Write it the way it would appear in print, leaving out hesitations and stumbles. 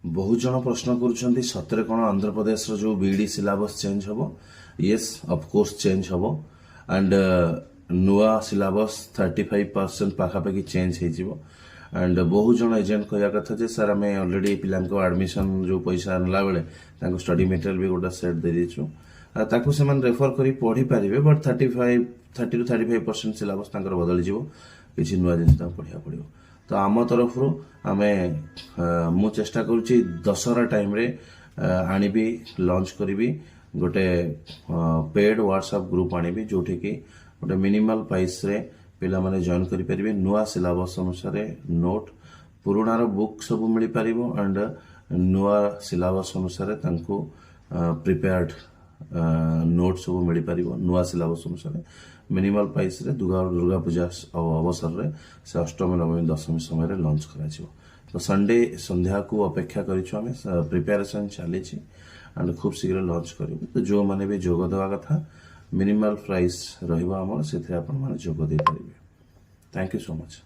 बहुत जन प्रश्न कर सतरे कौन आंध्र प्रदेश जो बीडी सिलेबस चेंज हम येस ऑफकोर्स चेंज हम एंड नुआ सिलेबस 35% पाखापाखि चेंज हो एंड बहुत जन एजेंट कहया कथा जे सर आम ऑलरेडी पिला एडमिशन जो पैसा नेला बेले स्टडी मटेरियल भी गोटे सेट दे देछु ताकू से रेफर करी पढ़ी पारे बट 30 to 35% सिलेबस बदली जीवो किसी नुआ जिन पढ़ा पड़ो तो आम तरफ आमे मु चेष्टा करुच्ची दशहरा टाइम रे आनिबी लॉन्च करी गोटे पेड व्हाट्सएप ग्रुप आनिबी जोठी की गोटे मिनिमल प्राइस रे पिला माने जॉइन करि परिबे नुआ सिलेबस अनुसार नोट पुराणार बुक सब मिली पारिबो एंड नुआ सिलेबस अनुसार तांको प्रिपेयर्ड नोट सब मिली पारिबो नुआ सिलेबस अनुसार मिनिमल प्राइस रे दुर्गा पूजा अवसर रे से अष्टमी नवमी दशमी समय रे लॉन्च करा छिवो तो संडे संध्या को अपेक्षा करिछु हमें प्रिपरेशन चली एंड खूब शीघ्र लॉन्च करिबो तो जो माने भी जोग देवा कथा मिनिमल प्राइस रहिबा हमर सेथे आपन माने जोग दे परिबे थैंक यू सो मच।